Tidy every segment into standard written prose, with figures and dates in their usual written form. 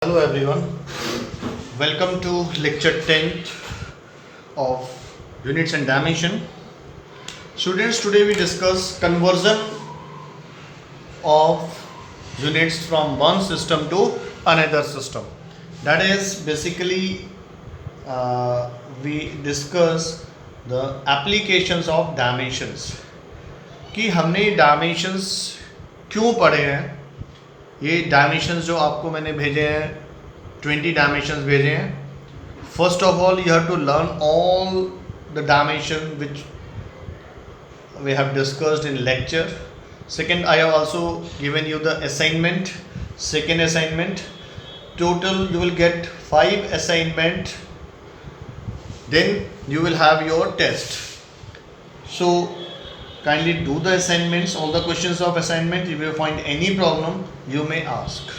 Hello everyone, welcome to lecture 10 of units and dimension. Students, today we discuss conversion of units from one system to another system. That is basically we discuss the applications of dimensions. कि हमने dimensions क्यों पढ़े हैं. ये dimensions जो आपको मैंने भेजे हैं 20 डायमेंशंस भेजे हैं. First of all you have to learn all the dimension which we have discussed in lecture. Second, I have also given you the assignment, second assignment. Total you will get 5 assignment, then you will have your test. So kindly do the assignments, all the questions of assignment. If you find any problem, you may ask.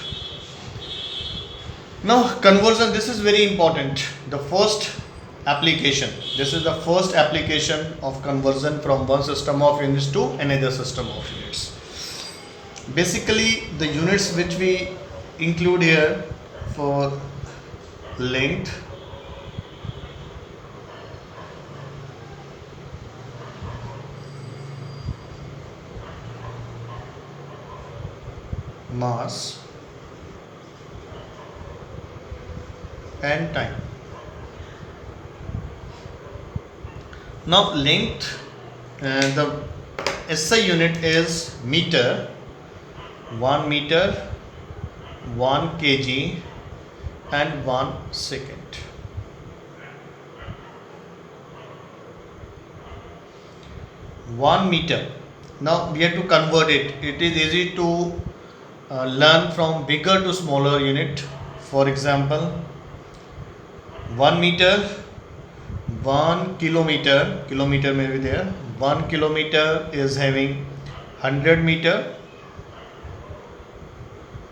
Now conversion, this is very important. The first application, this is the first application of conversion from one system of units to another system of units. Basically the units which we include here for length, mass and time. Now length, the SI unit is meter, 1 meter, 1 kg and 1 second. One meter. Now we have to convert it. It is easy to learn from bigger to smaller unit. For example, 1 meter, 1 kilometer may be there. 1 kilometer is having 100 meter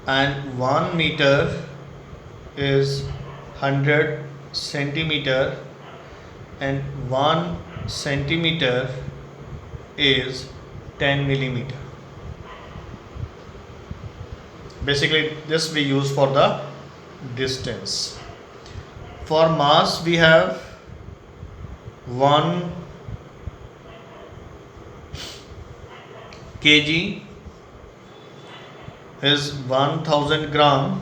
and 1 meter is 100 centimeter and 1 centimeter is 10 millimeter. Basically this we use for the distance. For mass we have 1 kg is 1000 gram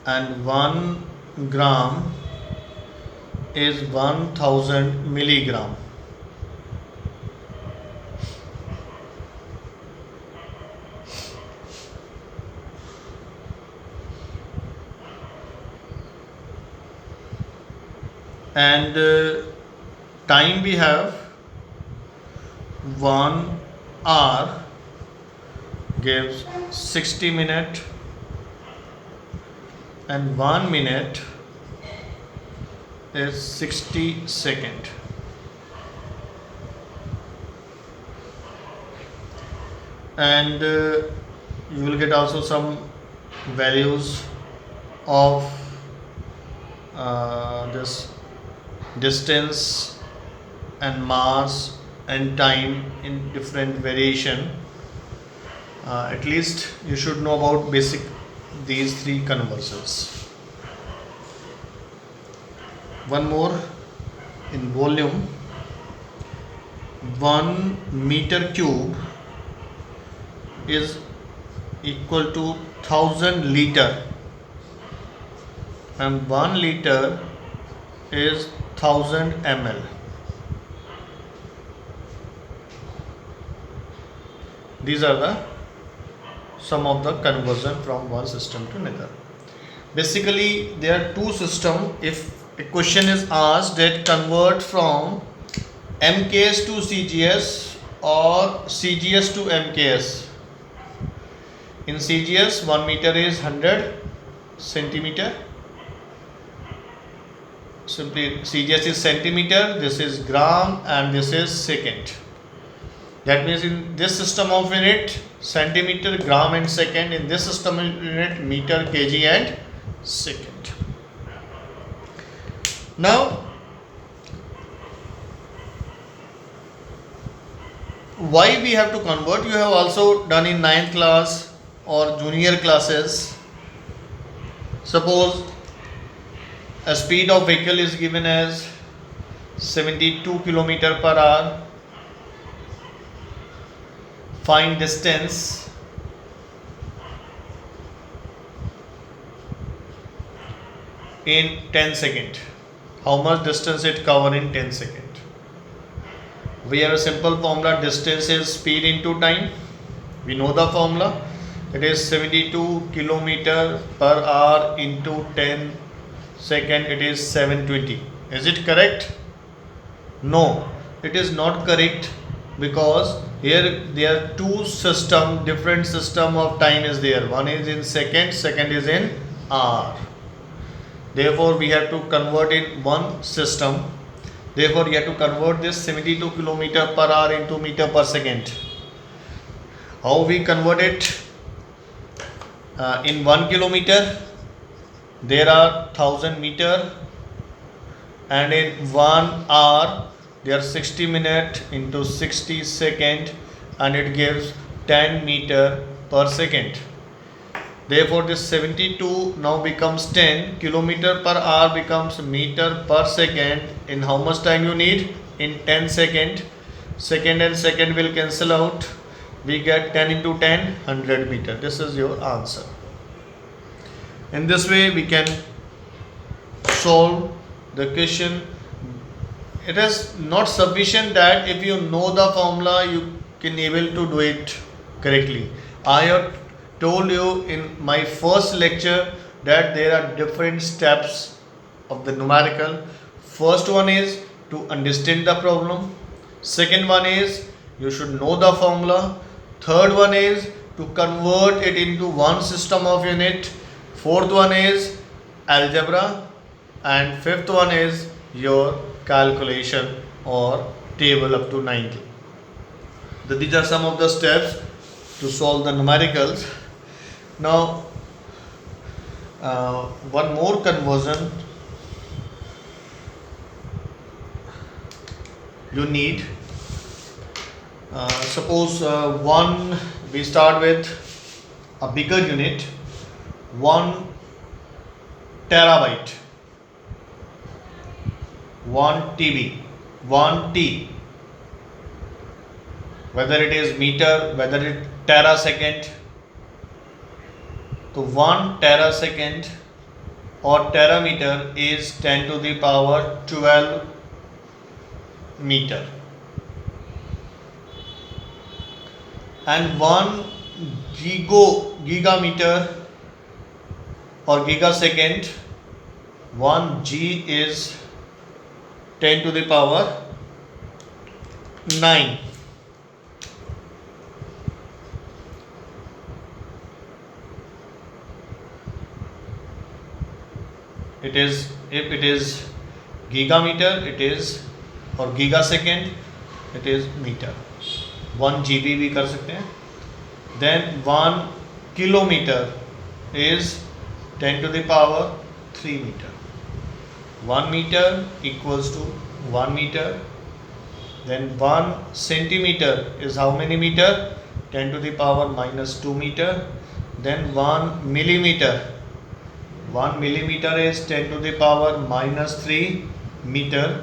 and 1 gram is 1000 milligram. And time we have 1 hour gives 60 minutes and 1 minute is 60 second. And you will get also some values of this distance and mass and time in different variation. At least you should know about basic these three conversions. One more in volume. 1 meter cube is equal to 1000 liter and 1 liter is 1000 ml. These are the some of the conversion from one system to another. Basically there are two systems. If a question is asked that convert from MKS to CGS or CGS to MKS. In CGS 1 meter is 100 centimeter. Simply CGS is centimeter, this is gram and this is second. That means in this system of unit centimeter, gram and second. In this system unit meter, kg and second. Now why we have to convert? You have also done in 9th class or junior classes. Suppose a speed of vehicle is given as 72 km per hour. Find distance in 10 seconds. How much distance it cover in 10 seconds? We have a simple formula. Distance is speed into time. We know the formula. It is 72 km per hour into 10 seconds. It is 720. Is it correct? No, it is not correct, because here there are two different system of time is there. One is in second, second is in hour. Therefore, we have to convert in one system. Therefore, you have to convert this 72 km per hour into meter per second. How we convert it? In 1 kilometer, there are 1000 meter, and in 1 hour, there are 60 minutes into 60 second, and it gives 10 meter per second. Therefore, this 72 now becomes 10 kilometer per hour becomes meter per second. In how much time you need? In 10 second. Second and second will cancel out. We get 10 into 10, 100 meter. This is your answer. In this way, we can solve the question. It is not sufficient that if you know the formula, you can able to do it correctly. I have told you in my first lecture that there are different steps of the numerical. First one is to understand the problem. Second one is you should know the formula. Third one is to convert it into one system of unit. Fourth one is algebra, and fifth one is your calculation or table up to 90. These are some of the steps to solve the numericals. Now, one more conversion you need. Suppose we start with a bigger unit, 1 terabyte, 1 TB, 1 T, whether it is meter, whether it is terasecond. So 1 terasecond or terameter is 10 to the power 12 meter, and 1 gigameter or gigasecond, 1 G is 10 to the power 9. It is, if it is gigameter, it is, or gigasecond, it is meter. 1 GB भी कर सकते हैं. Then 1 kilometer is 10 to the power 3 meter. 1 meter equals to 1 meter. Then 1 centimeter is how many meter? 10 to the power minus 2 meter. Then 1 millimeter. 1 millimeter is 10 to the power minus 3 meter.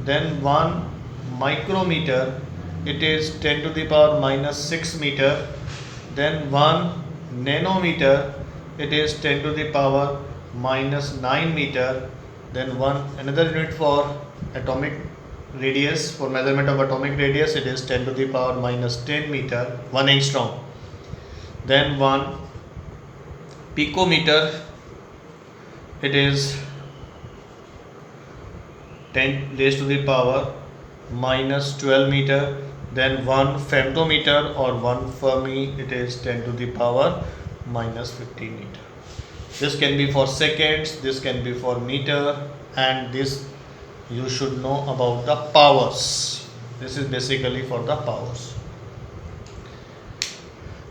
Then 1 micrometer, it is 10 to the power minus 6 meter. Then 1 nanometer, it is 10 to the power minus 9 meter. Then another unit for atomic radius, for measurement of atomic radius, it is 10 to the power minus 10 meter, 1 angstrom. Then 1 picometer, it is 10 raised to the power minus 12 meter. Then 1 femtometer or 1 Fermi, it is 10 to the power minus 15 meter. This can be for seconds, this can be for meter, and this you should know about the powers. This is basically for the powers.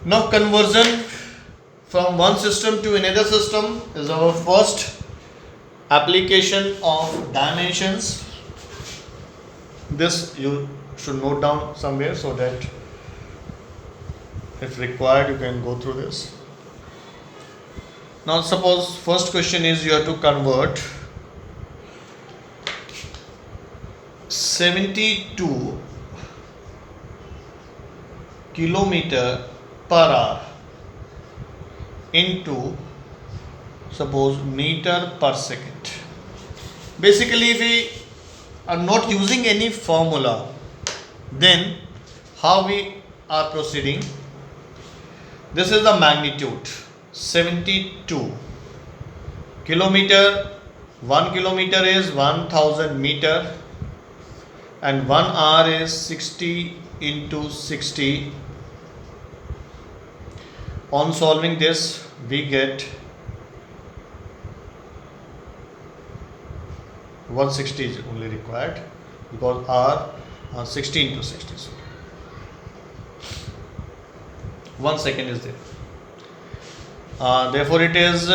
Now conversion from one system to another system is our first application of dimensions. This you should note down somewhere so that if required you can go through this. Now suppose first question is you have to convert 72 kilometer per hour into suppose meter per second. Basically, if we are not using any formula, then how we are proceeding? This is the magnitude 72 kilometer. 1 kilometer is 1000 meter and 1 hour is 60 into 60. On solving this, we get 160 is only required because hour 60 into 60. So 1 second is there. Therefore, it is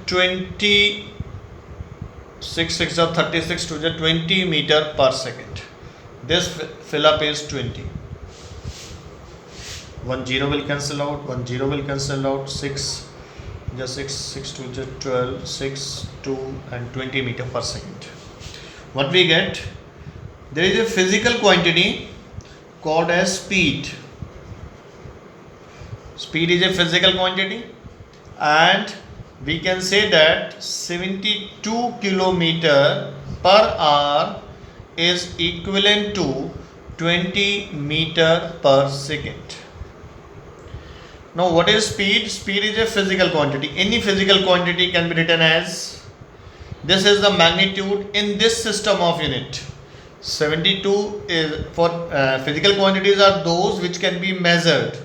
26 6 or 36 to the 20 meter per second. This fill up is 20. 1 0 will cancel out, 1 0 will cancel out, 6 just 6 to the 12, 6 2 and 20 meter per second. What we get? There is a physical quantity called as speed. Speed is a physical quantity, and we can say that 72 kilometer per hour is equivalent to 20 meter per second. Now what is speed? Speed is a physical quantity. Any physical quantity can be written as, this is the magnitude in this system of unit. 72 is for physical quantities are those which can be measured.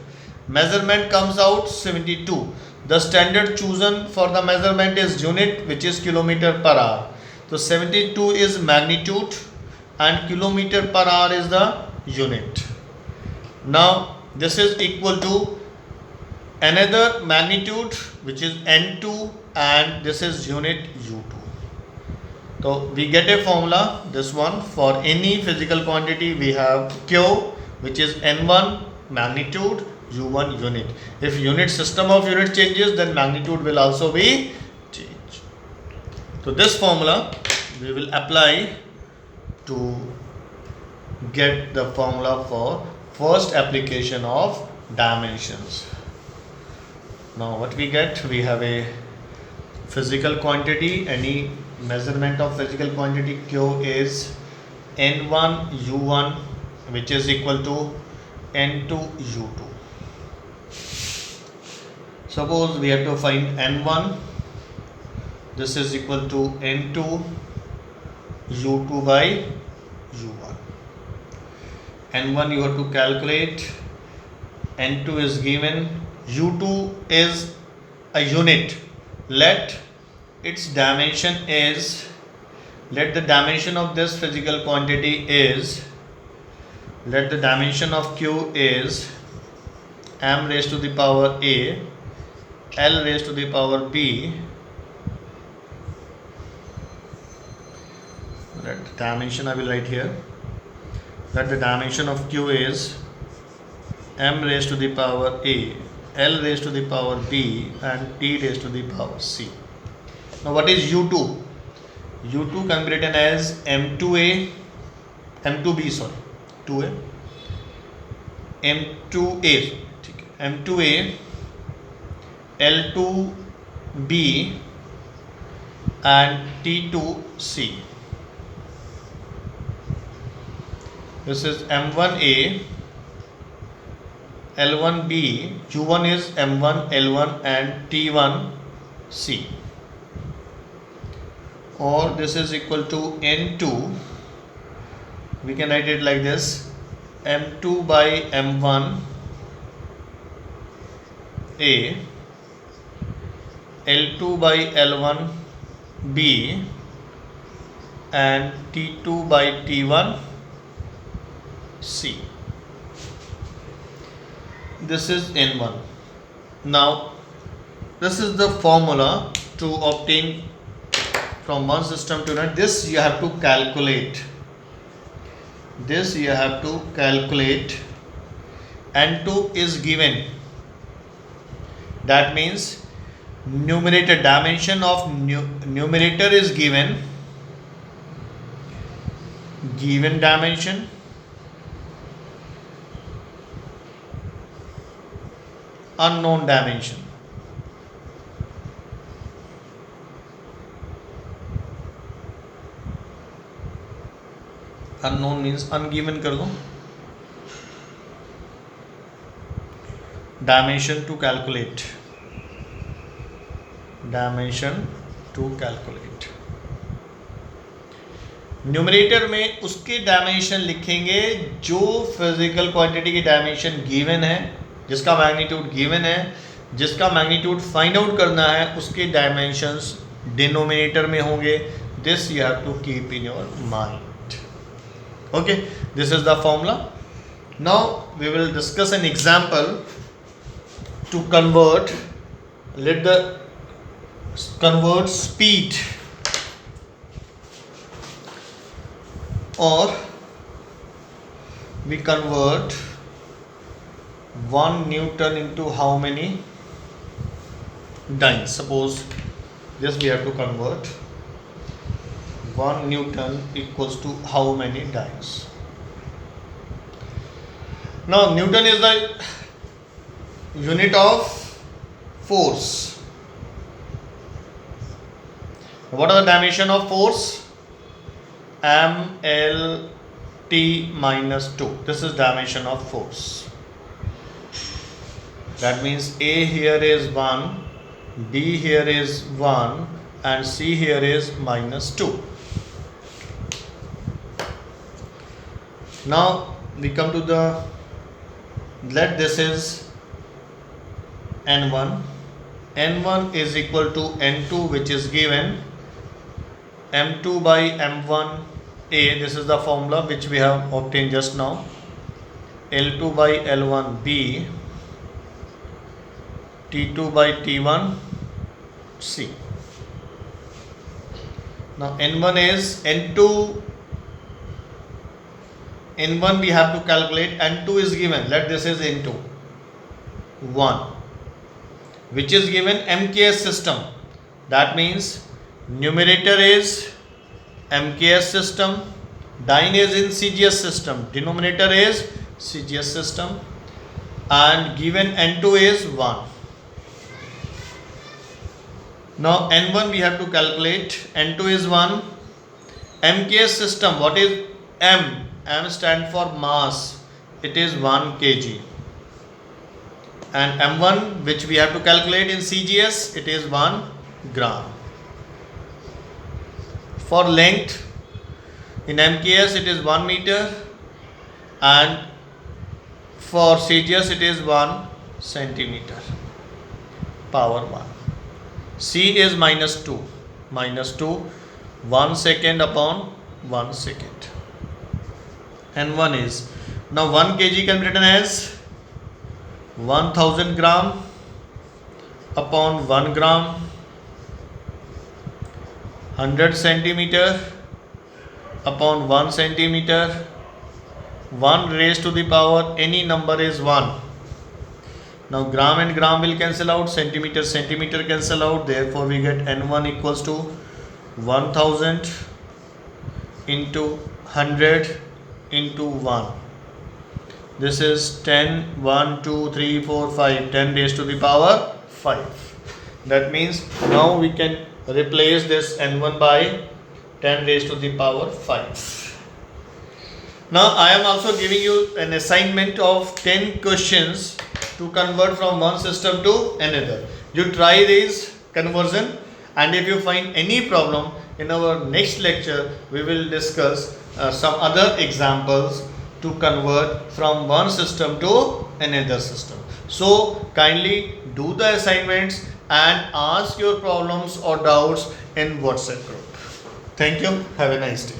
Measurement comes out 72. The standard chosen for the measurement is unit, which is kilometer per hour. So 72 is magnitude and kilometer per hour is the unit. Now this is equal to another magnitude which is N2 and this is unit U2. So we get a formula, this one, for any physical quantity we have Q, which is N1 magnitude, U1 unit. If unit system of unit changes, then magnitude will also be changed. So this formula we will apply to get the formula for first application of dimensions. Now what we get? We have a physical quantity, any measurement of physical quantity Q is N1 U1, which is equal to N2 U2. Suppose we have to find N1, this is equal to N2 U2 by U1. N1 you have to calculate, N2 is given, U2 is a unit. Let its dimension is, let the dimension of this physical quantity is, let the dimension of Q is m raised to the power a, L raised to the power b, let the dimension I will write here, let the dimension of Q is m raised to the power a, L raised to the power b and t raised to the power c. Now what is U2? U2 can be written as M2A, M2B, sorry, 2A, M2A, M2A, L2B and T2C. This is M1A, L1B, U1 is M1, L1 and T1C. Or this is equal to N2, we can write it like this, M2 by M1 A, L2 by L1 B and T2 by T1 C. This is N1. Now this is the formula to obtain from one system to another. This you have to calculate. This you have to calculate. N2 is given. That means numerator, dimension of numerator is given dimension, unknown dimension. Unknown means ungiven कर दो. Dimension to calculate. Numerator में उसके dimension लिखेंगे जो physical quantity की dimension given है, जिसका magnitude given है, जिसका मैग्नीट्यूड फाइंड आउट करना है, उसके डायमेंशंस डिनोमिनेटर में होंगे. This you have to keep in your mind. Okay, this is the formula. Now we will discuss an example to convert. Let the convert speed or we convert 1 Newton into how many dynes. Suppose this we have to convert 1 Newton equals to how many dynes. Now Newton is the unit of force. What are the dimension of force? MLT minus 2. This is dimension of force. That means A here is 1, B here is 1 and C here is minus 2. Now we come to the, let this is N1. N1 is equal to N2 which is given M2 by M1 A. This is the formula which we have obtained just now. L2 by L1 B. T2 by T1 C. Now N1 is N1 we have to calculate. N2 is given. Let this is N2 1. Which is given MKS system. That means numerator is MKS system, dyne is in CGS system, denominator is CGS system, and given N2 is 1. Now N1 we have to calculate. N2 is 1. MKS system, what is M? M stand for mass. It is 1 kg. And M1 which we have to calculate in CGS, it is 1 gram. For length in MKS it is 1 meter and for CGS it is 1 centimeter. Power 1. C is minus 2. Minus 2. 1 second upon 1 second. N1 is, now 1 kg can be written as 1000 gram upon 1 gram, 100 centimeter upon 1 centimeter, 1 raised to the power any number is 1. Now gram and gram will cancel out, centimeter cancel out, therefore we get N1 equals to 1000 into 100 into 1. This is 10, 1, 2, 3, 4, 5, 10 raised to the power 5. That means now we can replace this N1 by 10 raised to the power 5. Now I am also giving you an assignment of 10 questions to convert from one system to another. You try this conversion, and if you find any problem, in our next lecture we will discuss some other examples to convert from one system to another system. So kindly do the assignments and ask your problems or doubts in WhatsApp group. Thank you. Have a nice day.